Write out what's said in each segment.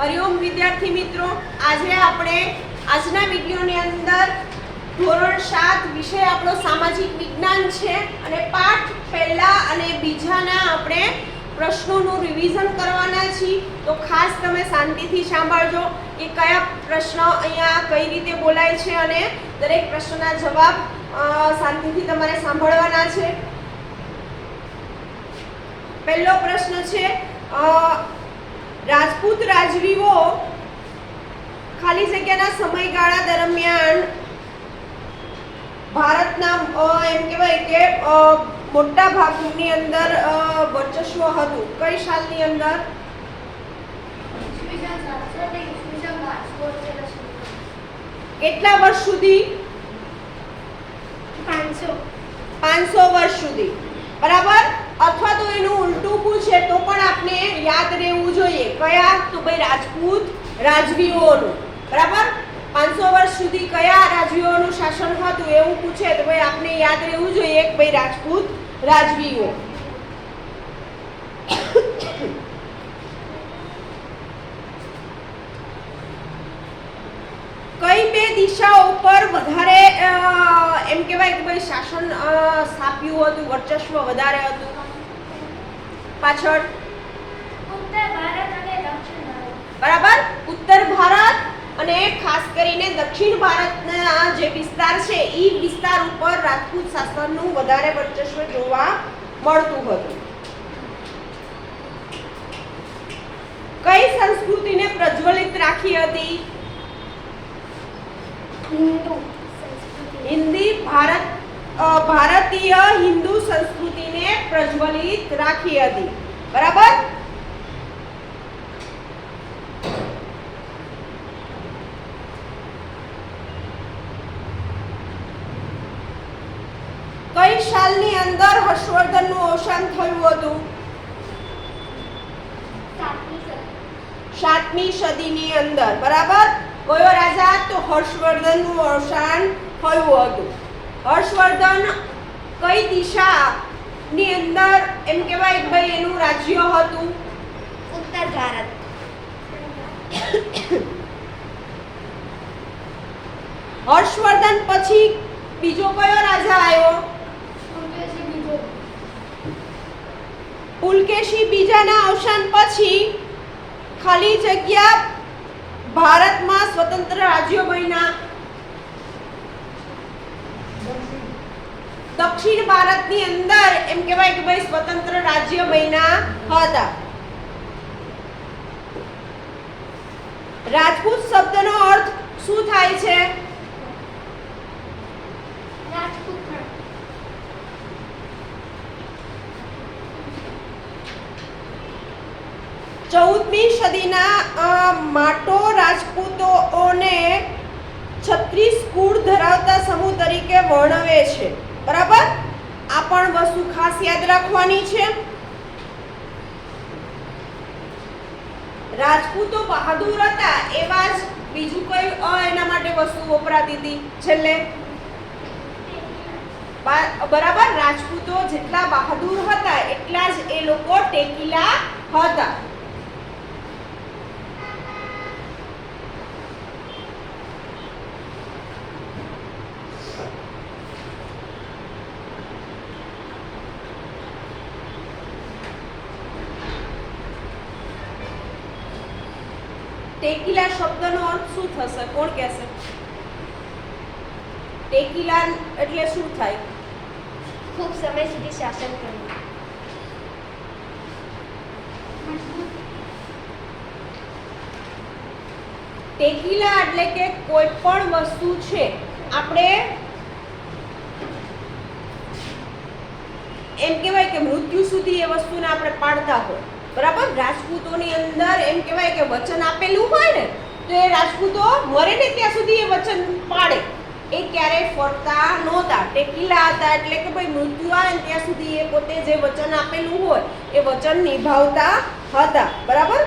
હરિઓમ વિદ્યાર્થી મિત્રો, આજે આપણે આજના વિડિયોની અંદર ધોરણ 7 વિષય આપણો સામાજિક વિજ્ઞાન છે અને પાઠ પહેલા અને બીજાના આપણે પ્રશ્નોનું રિવિઝન કરવાના છીએ. તો ખાસ તમે શાંતિથી સાંભળજો કે કયા પ્રશ્ન અહીંયા કઈ રીતે બોલાય છે અને દરેક પ્રશ્નના જવાબ શાંતિથી તમારે સાંભળવાના છે. પહેલો પ્રશ્ન છે, રાજપૂત રાજવીઓ ખાલી જગ્યાના સમયગાળા દરમિયાન ભારતના એમ કહેવાય કે મોટા ભાગની અંદર વર્ચસ્વ હતું. કઈ સાલની અંદર? કેટલા વર્ષ સુધી? 500 વર્ષ સુધી. બરાબર. અથવા તો એનું ઉલટું પૂછે તો પણ આપણે યાદ રહેવું જોઈએ. કયા? તો ભાઈ રાજપૂત રાજવીઓનું. બરાબર. 500 વર્ષ સુધી કયા રાજવીઓનું શાસન હતું એવું પૂછે તો ભાઈ આપણે યાદ રહેવું જોઈએ કે ભાઈ રાજપૂત રાજવીઓ. કઈ બે દિશાઓ પર વધારે એમ કહેવાય કે ભાઈ શાસન સ્થાપ્યું હતું, વર્ચસ્વ વધારે હતું? પાછળ ઉત્તર ભારત અને દક્ષિણ ભારત. બરાબર. ઉત્તર ભારત અને ખાસ કરીને દક્ષિણ ભારતના જે વિસ્તાર છે એ વિસ્તાર ઉપર રાજપૂત શાસનનું વધારે વર્ચસ્વ જોવા મળતું હતું. કઈ સંસ્કૃતિને પ્રજ્વલિત રાખી હતી? ભારતીય હિન્દુ સંસ્કૃતિને પ્રજ્વલિત રાખી હતી. બરાબર. કઈ સાલની અંદર હર્ષવર્ધનનું અવસાન થયું હતું? 7મી સદીની અંદર. બરાબર. કયો રાજા? તો હર્ષવર્ધનનું અવસાન થયું હતું. હર્ષવર્ધન કઈ દિશાની અંદર એમ કહેવાય કે ભાઈ એનું રાજ્ય હતું? ઉત્તર ભારત. હર્ષવર્ધન પછી બીજો કયો રાજા આવ્યો? પુલકેશી બીજાના અવસાન પછી ખાલી જગ્યા ભારતમાં સ્વતંત્ર રાજ્યો બન્યા. દક્ષિણ ભારતની અંદર એમ કહેવાય કે ભાઈ સ્વતંત્ર રાજ્ય બન્યા હતા. રાજપૂત શબ્દનો અર્થ શું થાય છે? રાજપૂત. 14મી સદીના માટો રાજપૂતોને 36 કુળ ધરાવતા સમૂહ તરીકે વર્ણવે છે. બરાબર. આ પણ વસ્તુ ખાસ યાદ રાખવાની છે. રાજપૂતો બહાદુર હતા એવા જ બીજું કઈ એના માટે વસ્તુ વપરાતી હતી છેલ્લે? બરાબર. રાજપૂતો જેટલા બહાદુર હતા એટલા જ એ લોકો ટેકીલા હતા. ટેકીલા શબ્દનો અર્થ શું થશે? કોણ કહેશે? ટેકીલા એટલે શું થાય? ખૂબ સમય સુધી શાસન કર્યું. ટેકીલા એટલે કે કોઈ પણ વસ્તુ છે આપણે એમ કહેવાય કે મૃત્યુ સુધી એ વસ્તુને આપણે પાડતા હોય. બરાબર. રાજપૂતોની અંદર એમ કહેવાય કે વચન આપેલું હોય ને તો એ રાજપૂતો મરે ને ત્યાં સુધી એ વચન પાડે. એ ક્યારેય ફરતા નહોતા. ટેકીલા હતા એટલે કે ભાઈ મૃત્યુ આવે ને ત્યાં સુધી એ પોતે જે વચન આપેલું હોય એ વચન નિભાવતા હતા. બરાબર.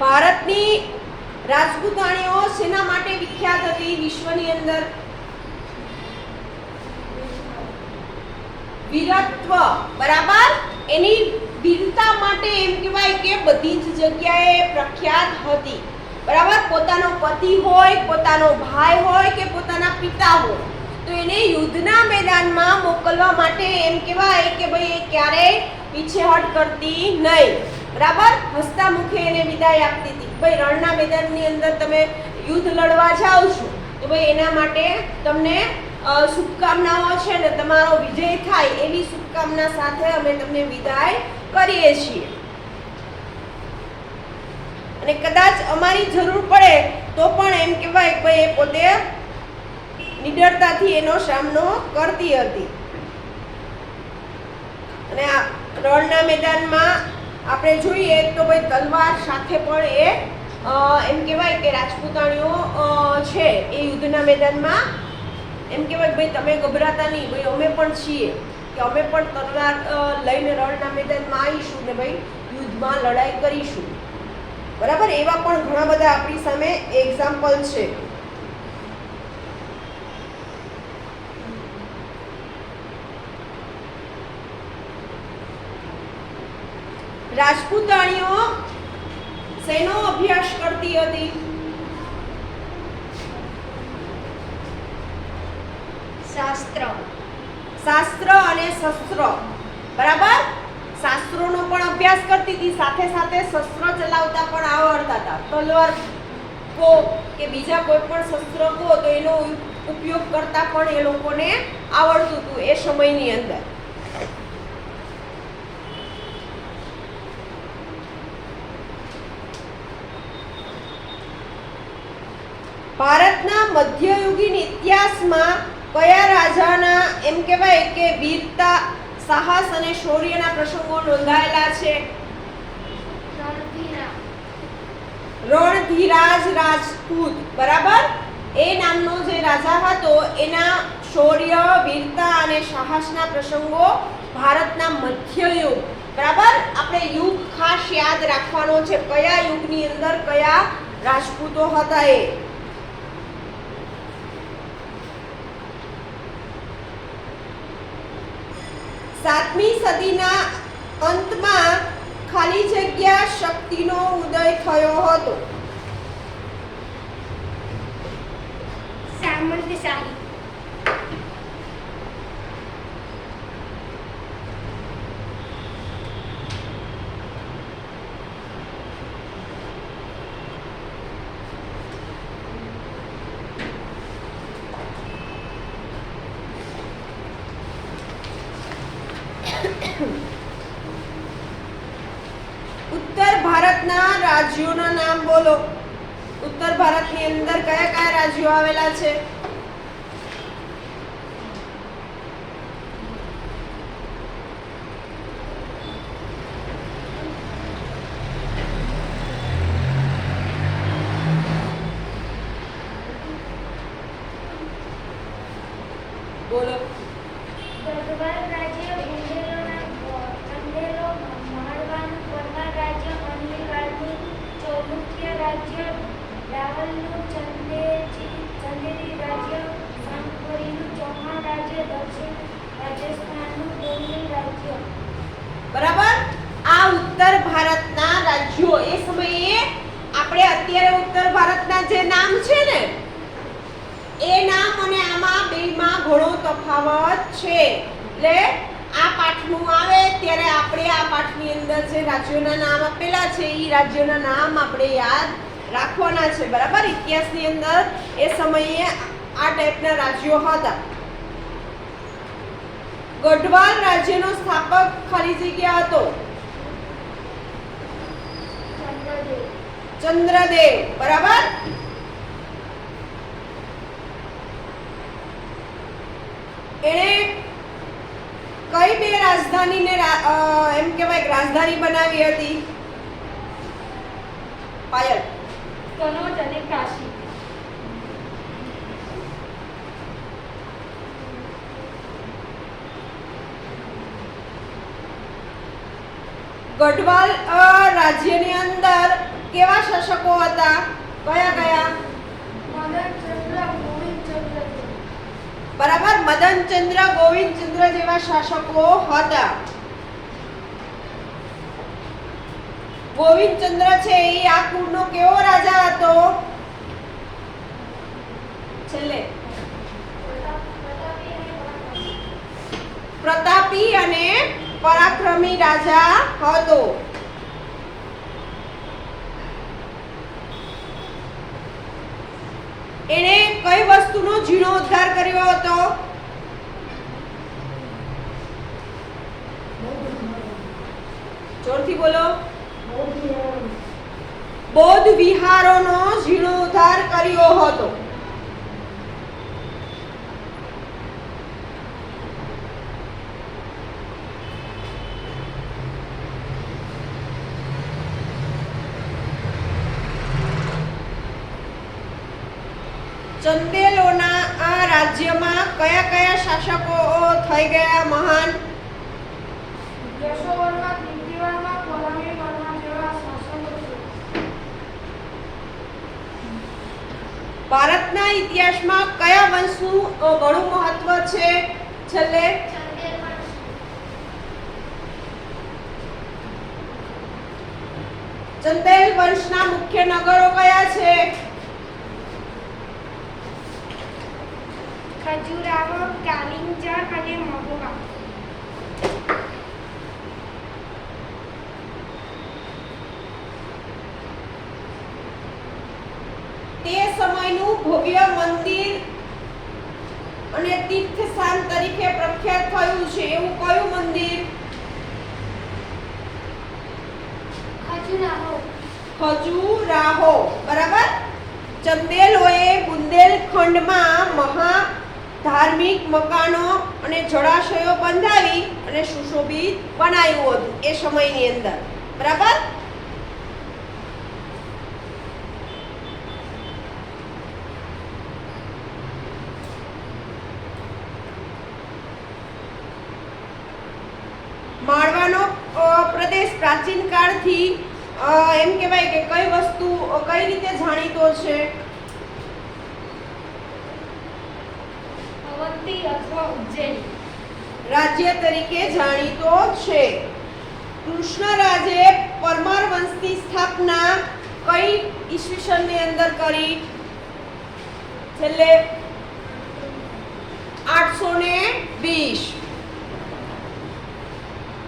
ભારતની રાજપૂતાણીઓ શેના માટે વિખ્યાત હતી વિશ્વની અંદર? વીરત્વ, બરાબર. એની વીરતા માટે એમ કહેવાય કે બધી જ જગ્યાએ પ્રખ્યાત હતી, બરાબર. પોતાનો પતિ હોય, પોતાનો ભાઈ હોય કે પોતાના પિતા હોય તો એને યુદ્ધના મેદાનમાં મોકલવા માટે એમ કહેવાય કે ભાઈ એ ક્યારેય પીછેહટ કરતી નહીં, બરાબર. હસતા મુખે એને વિદાય આપતી હતી. ભાઈ રણના મેદાનની અંદર તમે યુદ્ધ લડવા જાઓ છો તો ભાઈ એના માટે તમને શુભકામનાઓ છે ને, તમારો વિજય થાય એવી શુભકામના સાથે અમે તમને વિદાય કરીએ છીએ. અને કદાચ અમારી જરૂર પડે તો પણ એમ કહેવાય કે ભાઈ એ પોતે નિડરતાથી એનો સામનો કરતી હતી. અને આ રણના મેદાનમાં આપણે જોઈએ તો ભાઈ તલવાર સાથે પણ એ એમ કહેવાય કે રાજપૂતાણીઓ છે એ યુદ્ધના મેદાનમાં એમ કહેવાય ભાઈ તમે ગભરાતા નહીં, ભાઈ અમે પણ છીએ કે અમે પણ તલવાર લઈને રણના મેદાનમાં આવીશું ને ભાઈ યુદ્ધમાં લડાઈ કરીશું, બરાબર. એવા પણ ઘણા બધા આપણી સામે એક્ઝામ્પલ છે. રાજપૂતાણીઓ શેનો અભ્યાસ કરતી હતી? શાસ્ત્ર. શાસ્ત્ર અને શસ્ત્ર, બરાબર. શાસ્ત્રોનો પણ અભ્યાસ કરતી હતી, સાથે સાથે શસ્ત્ર ચલાવતા પણ આવડતા હતા. તલવાર કો કે બીજા કોઈ પણ શસ્ત્ર કો તો એનો ઉપયોગ કરતા પણ એ લોકોને આવડતું હતું એ સમયની અંદર. ભારતના મધ્યયુગીન ઇતિહાસમાં કયા રાજાના એમ કહેવાય કે વીરતા, સાહસ અને શૌર્યના પ્રસંગો નોંધાયેલા છે? રણધીરાજ રાજપૂત, બરાબર. એ નામનો જે રાજા હતો એના શૌર્ય, વીરતા અને સાહસના પ્રસંગો ભારતના મધ્યયુગ, બરાબર. આપણે યુગ ખાસ યાદ રાખવાનો છે, કયા યુગની અંદર કયા રાજપૂતો હતા એ. 7મી સદીના અંતમાં ખાલી જગ્યા શક્તિનો ઉદય થયો હતો. સામંતશાહી. ઉત્તર ભારતના રાજ્યોના નામ બોલો. ઉત્તર ભારતની અંદર કયા કયા રાજ્યો આવેલા છે? બોલો. ગઢવાલ રાજ્ય, બુંદેલો, માળવાનું પરમાર રાજ્ય, અનિલવાડનું ચાલુક્ય રાજ્ય, રાવલનું ચંદેરી રાજ્ય, સાંગોરીનું ચૌહાણ રાજ્ય, દક્ષિણ રાજસ્થાનનું ગોંડલ રાજ્ય. બરાબર. આ ઉત્તર ભારતના રાજ્યો એ સમયે આપણે અત્યારે ઉત્તર ભારતના જે નામ છે ને એ નામ અને આમાં બેમાં ઘણો તફાવત છે. એટલે આ પાઠનું આવે ત્યારે આપણે આ પાઠની અંદર જે રાજ્યોના નામ આપેલા છે એ રાજ્યોના નામ આપણે યાદ રાખવાના છે, બરાબર. ઇતિહાસની અંદર એ સમયે આ ટાઈપના રાજ્યો હતા. ગઢવાલ રાજ્યનો સ્થાપક ખાલી જગ્યા હતો ચંદ્રદેવ, બરાબર. એણે કઈ બે રાજધાનીને એમ કહેવાય રાજધાની બનાવી હતી? પાયલ. કનોજ અને કાશી. ગઢવાલ રાજ્યની અંદર કેવા શાસકો હતા? કયા કયા? મદનચંદ્ર ગોવિંદચંદ્ર બરાબર, મદનચંદ્ર ગોવિંદચંદ્ર જેવા શાસકો હતા. ગોવિંદચંદ્ર છે એ આ કુળનો કેવો રાજા હતો? છેલ્લે પ્રતાપી અને પરાક્રમી રાજા હતો. એને કઈ વસ્તુનો જીર્ણોદ્ધાર કર્યો હતો? જોરથી બોલો. બૌદ્ધ વિહારોનો જીર્ણોદ્ધાર કર્યો હતો. ચંદેલોના આ રાજ્યમાં કયા કયા શાસકો થઈ ગયા મહાન? યશોવર્મા, કીર્તિવર્મા, પરામીવર્મા જેવા શાસકો છે. ભારતના ઇતિહાસમાં કયા વંશનું ઘણું મહત્વ છે? છેલ્લે ચંદેલ વંશના મુખ્ય નગરો કયા છે? ખજુરાહો, કાલિંજર અને મહુવા. તે સમયનું ભવ્ય મંદિર અને તીર્થસ્થાન તરીકે પ્રખ્યાત થયું છે એવું કયું મંદિર? ખજુરાહો. ખજુરાહો. બરાબર. ચંદેલોએ બુંદેલખંડમાં મહા ધાર્મિક મકાનો અને જળાશયો બંધાવી અને સુશોભિત બનાવ્યું હતું એ સમયની અંદર. બરાબર. માળવાનો પ્રદેશ પ્રાચીન કાળથી એમ કહેવાય કે કઈ વસ્તુ કઈ રીતે જાણીતો છે? અવંતી અથવા ઉજ્જૈન રાજ્ય તરીકે જાણીતો છે. કૃષ્ણરાજે પરમાર વંશની સ્થાપના કઈ ઈસવીસનની અંદર કરી? છેલ્લે 820.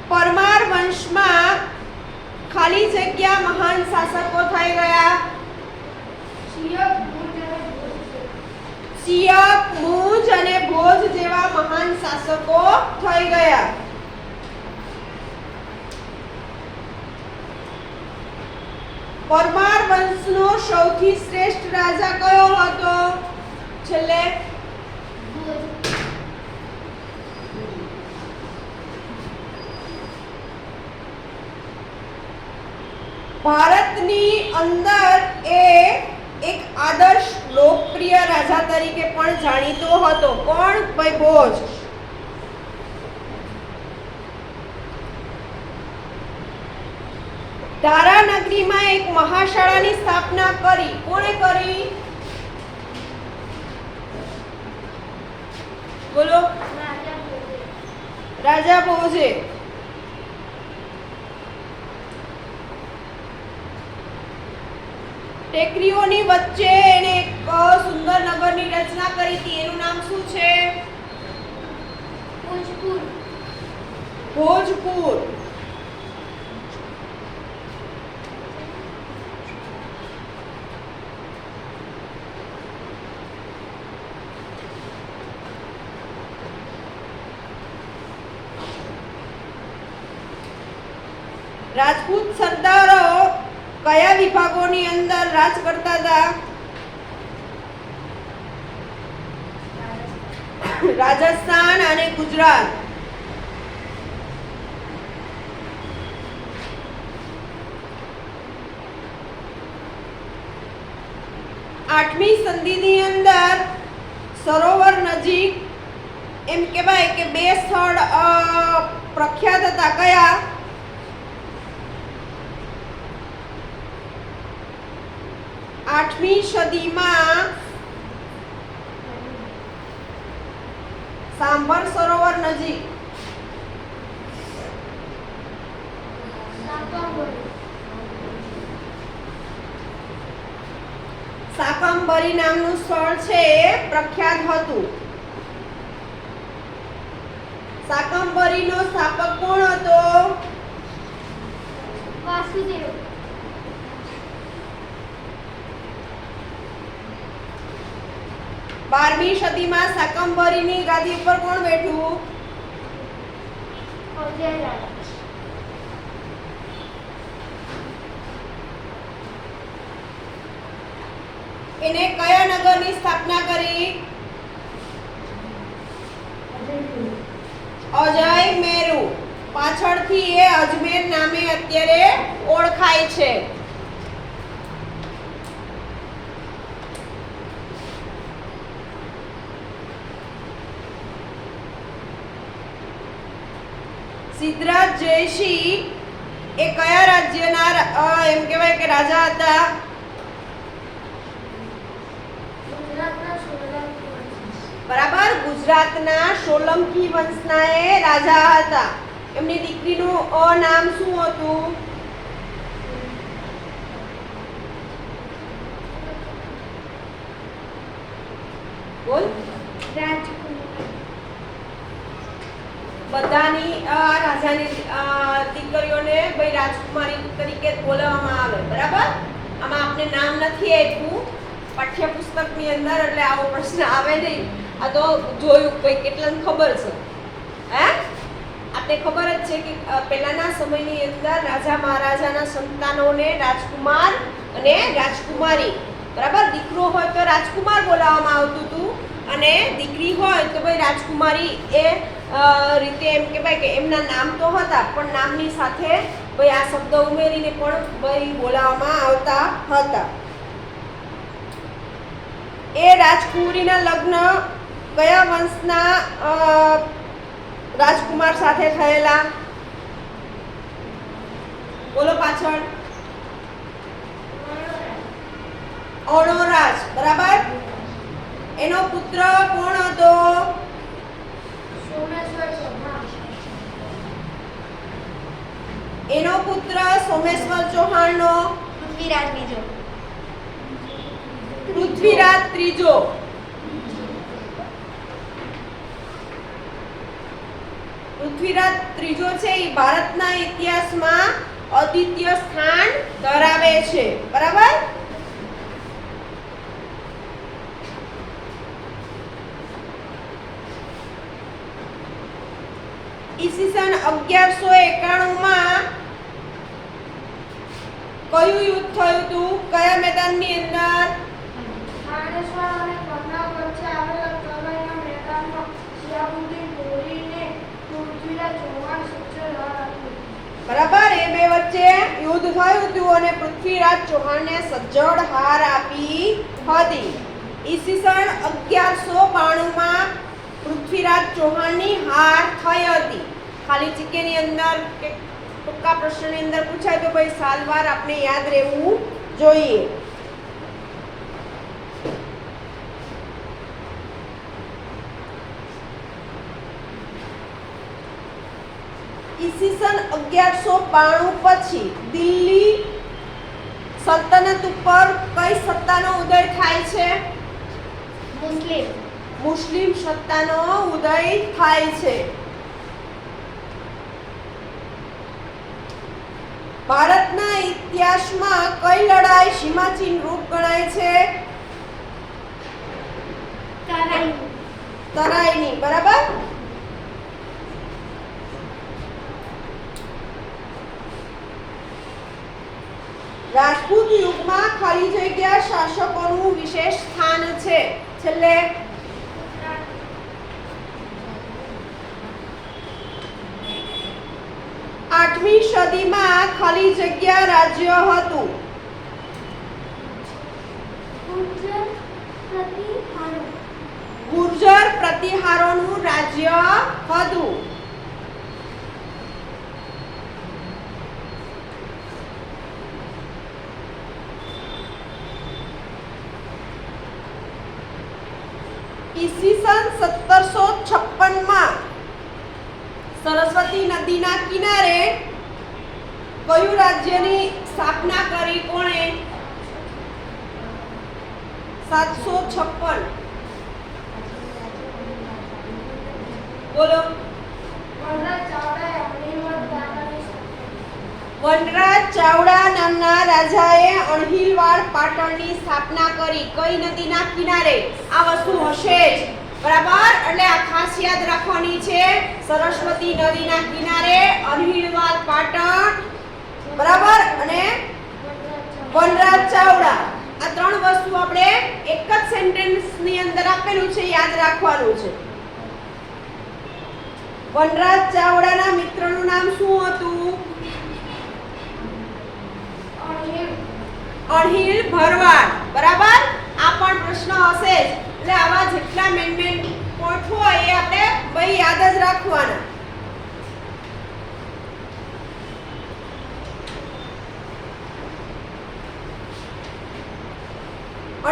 પરમાર વંશમાં ખાલી જગ્યા મહાન શાસકો થઈ ગયા. સિયપ, મુજ અને ભોજ જેવા મહાન શાસકો થઈ ગયા. પરમાર વંશનો સૌથી શ્રેષ્ઠ રાજા કયો હતો? છેલ્લે ભારતની અંદર એ એક આદર્શ લોકપ્રિય રાજા તરીકે પણ જાણીતો હતો. કોણ? ભાઈ ભોજ. ધારાનગરીમાં એક મહાશાળાની સ્થાપના કરી. કોણે કરી? બોલો. રાજા ભોજે. ટેકરીઓની વચ્ચે એને એક સુંદર નગરની રચના કરી હતી. એનું નામ શું છે? ભોજપુર. ભોજપુર. રાજપૂત સરદારો કયા વિભાગોની અંદર રાજ કરતા હતા? રાજસ્થાન અને ગુજરાત. આઠમી સંધિની અંદર સરોવર નજીક એમ કહેવાય કે બે સ્થળ પ્રખ્યાત હતા. કયા? 8મી સદીમાં સાંભર સરોવર નજીક શાકંભરી નામનું સ્થળ છે એ પ્રખ્યાત હતું. શાકંભરીનો સ્થાપક કોણ હતો? વાસુદેવ. 12મી સદીમાં શાકંભરીની ગાદી ઉપર કોણ બેઠું? અજયરાજ. એને કયા નગરની સ્થાપના કરી? અજય મેરુ. પાછળથી એ અજમેર નામે અત્યારે ઓળખાય છે. સિદ્ધરાજ જયસિંહ એ કયા રાજ્યના એમ કહેવાય કે રાજા હતા? ગુજરાતના સોલંકી વંશ. બરાબર, ગુજરાતના સોલંકી વંશના એ રાજા હતા. એમની દીકરીનું નામ શું હતું? બોલ. રાજકુમાર. બધાની રાજાની દીકરીઓને ભાઈ રાજકુમારી તરીકે જ બોલાવવામાં આવે. બરાબર, આમાં આપણે નામ નથી આપ્યું પાઠ્યપુસ્તકની અંદર, એટલે આવો પ્રશ્ન આવે નહીં. આ તો જોયું ભાઈ કેટલાને ખબર છે. હે, આપણે ખબર જ છે કે પહેલાના સમયની અંદર રાજા મહારાજાના સંતાનોને રાજકુમાર અને રાજકુમારી, બરાબર, દીકરો હોય તો રાજકુમાર બોલાવવામાં આવતું હતું અને દીકરી હોય તો ભાઈ રાજકુમારી એ રીતે એમ કહેવાય કે એમના નામ તો હતા પણ નામની સાથે ભાઈ આ શબ્દ ઉમેરીને પણ ભાઈ બોલાવવામાં આવતા હતા. એ રાજકુમારીના લગ્ન કયા વંશના રાજકુમાર સાથે થયેલા? બોલો પાછળ. અણોરાજ. બરાબર, એનો પુત્ર કોણ હતો? સોમેશ્વર ચૌહાણ. એનો પુત્ર સોમેશ્વર ચૌહાણનો પૃથ્વીરાજ બીજો. પૃથ્વીરાજ ત્રીજો. પૃથ્વીરાજ ત્રીજો છે એ ભારતના ઇતિહાસમાં અદ્વિતીય સ્થાન ધરાવે છે. બરાબર, ઈસવીસન 1191માં કયું યુદ્ધ થયું હતું? કયા મેદાનની અંદર? થાનેશ્વર અને કરનાલ વચ્ચે આવેલા તરાઈના મેદાનમાં શિહાબુદ્દીન ગોરીને પૃથ્વીરાજ ચૌહાણ સજ્જડ હાર આપ્યો. બરાબર, એ બે વચ્ચે યુદ્ધ થયું હતું અને પૃથ્વીરાજ ચૌહાણને સજ્જડ હાર આપી હતી. ઈસવીસન 1192માં પૃથ્વીરાજ ચૌહાણની હાર થઈ હતી. ખાલી જગ્યાની અંદર કે ટૂંકા પ્રશ્નની અંદર પૂછાય તો ભાઈ સાલવાર આપણે યાદ રહેવું જોઈએ. ઈસવીસન 1192 પછી દિલ્હી સલ્તનત ઉપર કઈ સત્તાનો ઉદય થાય છે? મુસ્લિમ સત્તાનો ઉદય થાય છે. ભારતના ઇતિહાસમાં કઈ લડાઈ સીમાચીન રૂપ ગણાય છે? તરાઈની. બરાબર, રાજપૂત યુગમાં ખાલી જગ્યા શાસકોનું વિશેષ સ્થાન છે. છેલ્લે 8મી સદીમાં ખાલી જગ્યા રાજ્ય હતું. ગુર્જર પ્રતિહારોનું રાજ્ય હતું. ઈસવીસન 1756 સરસ્વતી નદીના કિનારે કયું રાજ્યની સ્થાપના કરી? કોણે? 756. બોલો. વનરાજ ચાવડા નામના રાજાએ અણહિલવાડ પાટણની સ્થાપના કરી. કઈ નદીના કિનારે? આ વસ્તુ હશે જ, બરાબર. એટલે આ ખાસ યાદ રાખવાની છે. સરસ્વતી નદીના કિનારે અણહિલવાડ પાટણ, બરાબર, અને વનરાજ ચાવડા. આ ત્રણ વસ્તુ આપણે એક જ સેન્ટેન્સ ની અંદર આપેલું છે, યાદ રાખવાનું છે. વનરાજ ચાવડાના મિત્રનું નામ શું હતું? અણહિલ ભરવાડ, બરાબર. આ પણ પ્રશ્ન હશે જ, એટલે આવા જેટલા મેન પોઈન્ટ હોય એ આપણે ભાઈ યાદ જ રાખવાના.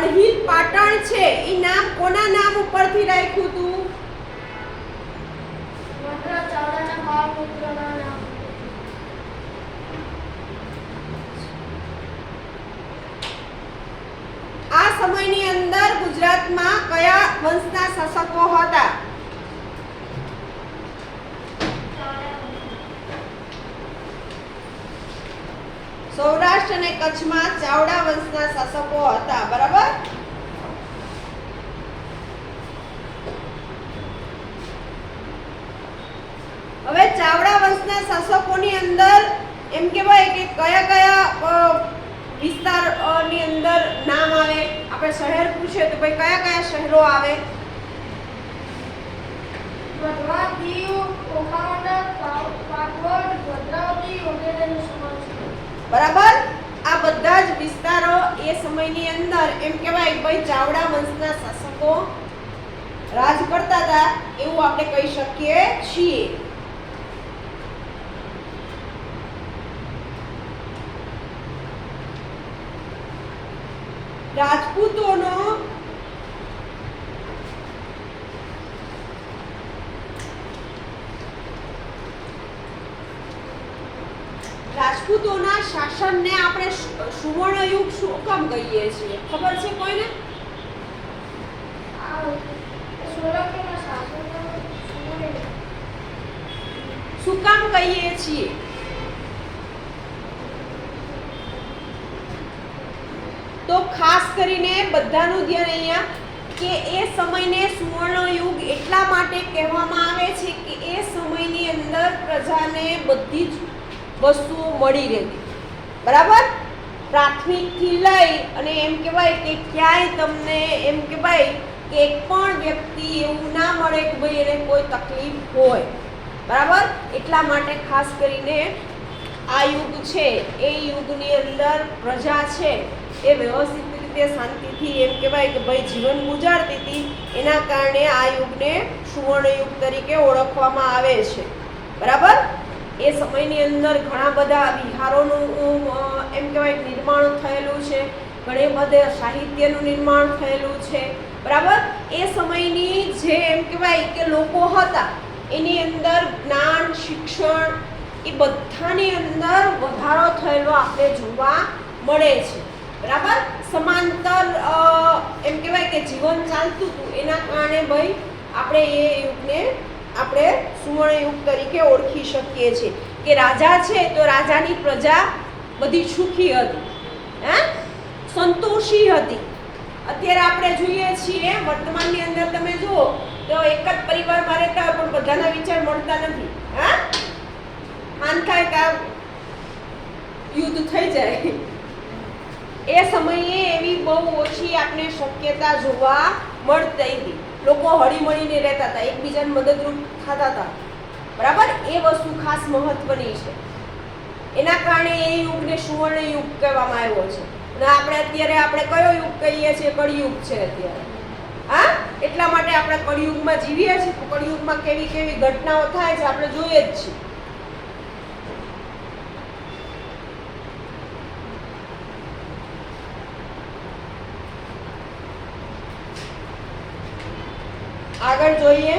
અણહિલ પાટણ છે એ નામ કોના નામ ઉપરથી રાખ્યું હતું? આ સમયની અંદર ગુજરાતમાં કયા વંશના શાસકો હતા? સૌરાષ્ટ્ર અને કચ્છમાં ચાવડા વંશના શાસકો હતા, બરાબર. હવે ચાવડા વંશના શાસકોની અંદર એમ કહેવાય કે કયા કયા વિસ્તારની અંદર નામ આવે? આપણે શહેર પૂછે તો ભાઈ કયા કયા શહેરો આવે? વડવા, દીવ, ઓખામંડળ, પાટવડ, ભદ્રાવતી વગેરેનો સમાવેશ છે. બરાબર. આ બધા જ વિસ્તારો એ સમયની અંદર એમ કહેવાય ભાઈ ચાવડા વંશના શાસકો રાજ કરતા હતા એવું આપણે કહી શકીએ છીએ. રાજપૂતોનો રાજપૂતોના શાસનને આપણે સુવર્ણયુગ શું કામ કહીએ છીએ? ખબર છે કોઈને? શું કામ કહીએ છીએ? તો ખાસ કરીને બધાનું ધ્યાન અહીંયા કે એ સમયને સુવર્ણયુગ એટલા માટે કહેવામાં આવે છે કે એ સમયની અંદર પ્રજાને બધી જ વસ્તુઓ મળી રહેતી, બરાબર. પ્રાથમિકથી લઈ અને એમ કહેવાય કે ક્યાંય તમને એમ કહેવાય કે એક પણ વ્યક્તિ એવું ના મળે કે ભાઈ એને કોઈ તકલીફ હોય, બરાબર. એટલા માટે ખાસ કરીને આ યુગ છે એ યુગની અંદર પ્રજા છે એ વ્યવસ્થિત રીતે શાંતિથી એમ કહેવાય કે ભાઈ જીવન ગુજારતી હતી. એના કારણે આ યુગને સુવર્ણયુગ તરીકે ઓળખવામાં આવે છે, બરાબર. એ સમયની અંદર ઘણા બધા વિહારોનું એમ કહેવાય નિર્માણ થયેલું છે, ઘણી બધા સાહિત્યનું નિર્માણ થયેલું છે, બરાબર. એ સમયની જે એમ કહેવાય કે લોકો હતા એની અંદર જ્ઞાન, શિક્ષણ એ બધાની અંદર વધારો થયેલો આપણે જોવા મળે છે, બરાબર. સમાંતર એમ કહેવાય કે જીવન ચાલતું હતું એના કારણે ભાઈ આપણે એ યુગને આપણે સુવર્ણયુગ તરીકે ઓળખી શકીએ છીએ કે રાજા છે તો રાજાની પ્રજા બધી સુખી હતી, સંતોષી હતી. અત્યારે આપણે જોઈએ છીએ વર્તમાનની અંદર તમે જુઓ તો એક જ પરિવારમાં રહેતા હોય પણ બધાના વિચાર મળતા નથી. આન થાય કાં યુદ્ધ થઈ જાય. એ સમયે એવી બહુ ઓછી આપણે શક્યતા જોવા મળતી હતી. લોકો હળીમળીને રહેતા હતા, એકબીજાને મદદરૂપ થતા હતા, બરાબર. એ વસ્તુ ખાસ મહત્વની છે. એના કારણે એ યુગને સુવર્ણ યુગ કહેવામાં આવ્યો છે. અને આપણે અત્યારે આપણે કયો યુગ કહીએ છીએ? કળિયુગ છે અત્યારે. એટલા માટે આપણે કળિયુગમાં જીવીએ છીએ. કળિયુગમાં કેવી કેવી ઘટનાઓ થાય છે આપણે જોઈએ જ છીએ. આગળ જોઈએ.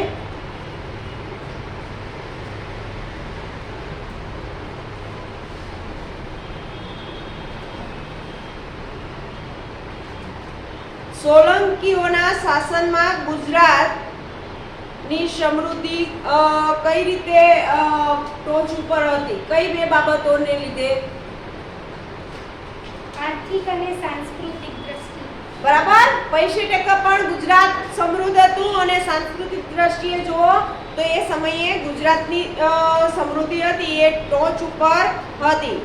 સોલંકીઓના શાસનમાં ગુજરાતની સમૃદ્ધિ કઈ રીતે ટોચ ઉપર હતી? કઈ બે બાબતોને લીધે? આર્થિક અને સાંસ્કૃતિક દ્રષ્ટિ. બરાબર. 85% પણ ગુજરાત સમૃદ્ધ હતું અને સાંસ્કૃતિક દ્રષ્ટિએ જુઓ તો એ સમયે ગુજરાતની સમૃદ્ધિ હતી એ ટોચ ઉપર હતી.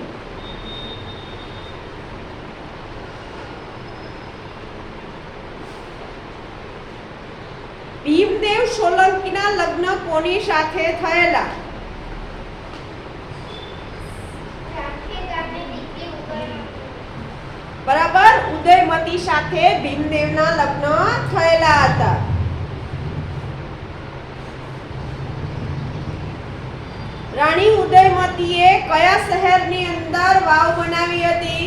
ભીમદેવ સોલંકીના લગ્ન કોની સાથે થયેલા? બરાબર. ઉદયમતી સાથે ભીમદેવના લગ્ન થયેલા હતા. રાણી ઉદયમતીએ કયા શહેરની અંદર વાવ બનાવી હતી?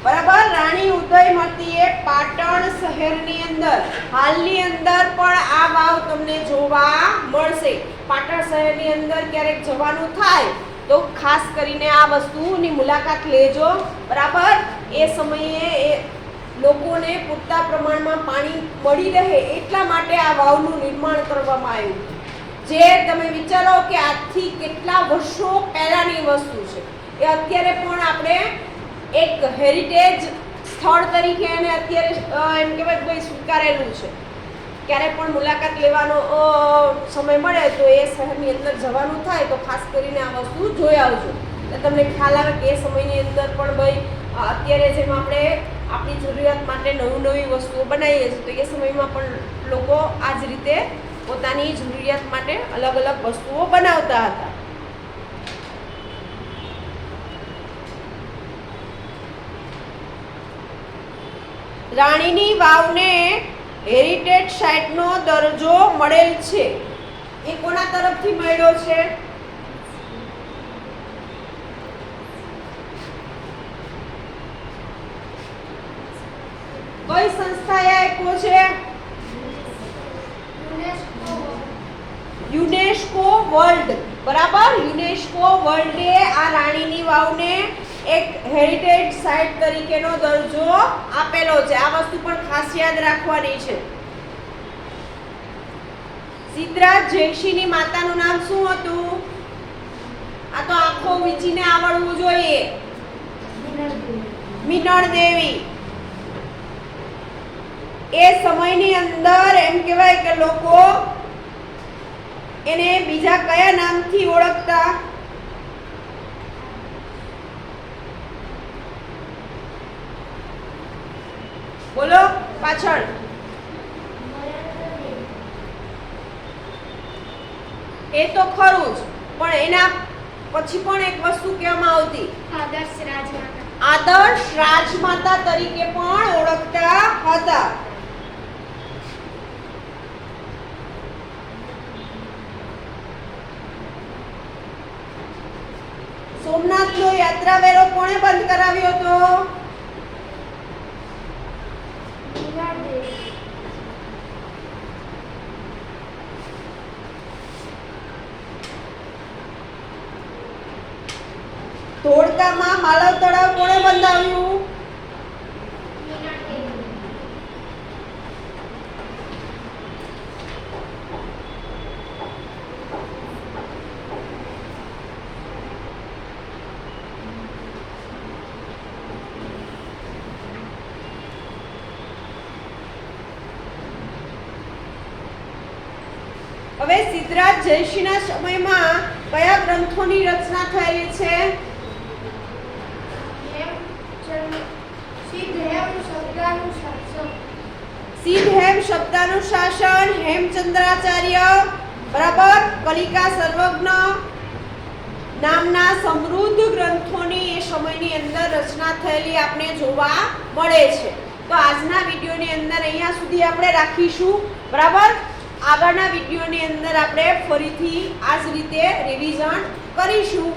બરાબર. રાણી ઉદયમતીએ પાટણ શહેરની અંદર, હાલની અંદર પણ આ વાવ તમને જોવા મળશે. પાટણ શહેરની અંદર ક્યારેક જવાનું થાય તો ખાસ કરીને આ વસ્તુની મુલાકાત લેજો. બરાબર. એ સમયે એ લોકોને પૂરતા પ્રમાણમાં પાણી મળી રહે એટલા માટે આ વાવનું નિર્માણ કરવામાં આવ્યું. જે તમે વિચારો કે આજથી કેટલા વર્ષો પહેલાની વસ્તુ છે એ અત્યારે પણ આપણે એક હેરિટેજ સ્થળ તરીકે એને અત્યારે એમ કહેવાય કોઈ સ્વીકારેલું છે. ક્યારે પણ મુલાકાત લેવાનો સમય મળે તો એ શહેરની અંદર જવાનું થાય તો ખાસ કરીને આ વસ્તુ જોઈ આવજો. એટલે તમને ખ્યાલ આવે કે એ સમયની અંદર પણ ભાઈ અત્યારે જેમ આપણે આપણી જરૂરિયાત માટે નવી વસ્તુઓ બનાવીએ છીએ તો એ સમયમાં પણ લોકો આ જ રીતે પોતાની જરૂરિયાત માટે અલગ અલગ વસ્તુઓ બનાવતા હતા. રાણીની વાવને હેરિટેજ સાઇટનો દરજ્જો મળેલ છે એ કોના તરફથી મળ્યો છે? કઈ સંસ્થાએ આપ્યો છે? UNESCO world. બરાબર. યુનેસ્કો વર્લ્ડે આ રાણીની વાવને એક હેરિટેજ સાઇટ તરીકેનો દરજ્જો આપેલો છે. આ વસ્તુ પણ ખાસ યાદ રાખવાની છે. સિદ્ધરાજ જયસિંહની માતાનું નામ શું હતું? આ તો આંખો વીંચીને આવડવું જોઈએ. મિનળ દેવી. એ સમયની અંદર એમ કહેવાય કે લોકો એને બીજા કયા નામથી ઓળખતા? બોલો પાછળ. એ તો ખરું જ, પણ એના પછી પણ એક વસ્તુ કહેવામાં આવતી, આદર્શ રાજમાતા. આદર્શ રાજમાતા તરીકે પણ ઓળખતા હતા. સોમનાથનો યાત્રાવેરો કોણે બંધ કરાવ્યો હતો? ધોળકામાં માલવ તળાવ કોણે બંધાવ્યું? હવે સિદ્ધરાજ જયસિંહના સમયમાં કયા ગ્રંથોની રચના થયેલી છે? સિદ્ધહેમ શબ્દાનુશાસન, હેમચંદ્રાચાર્ય, બરાબર, કલિકા સર્વજ્ઞ નામના સમૃદ્ધ ગ્રંથોની એ સમયની અંદર રચના થયેલી આપણે જોવા મળે છે. તો આજના વિડીયોની અંદર અહીંયા સુધી આપણે રાખીશું. બરાબર. આગળના વિડીયોની અંદર આપણે ફરીથી આ જ રીતે રિવિઝન કરીશું.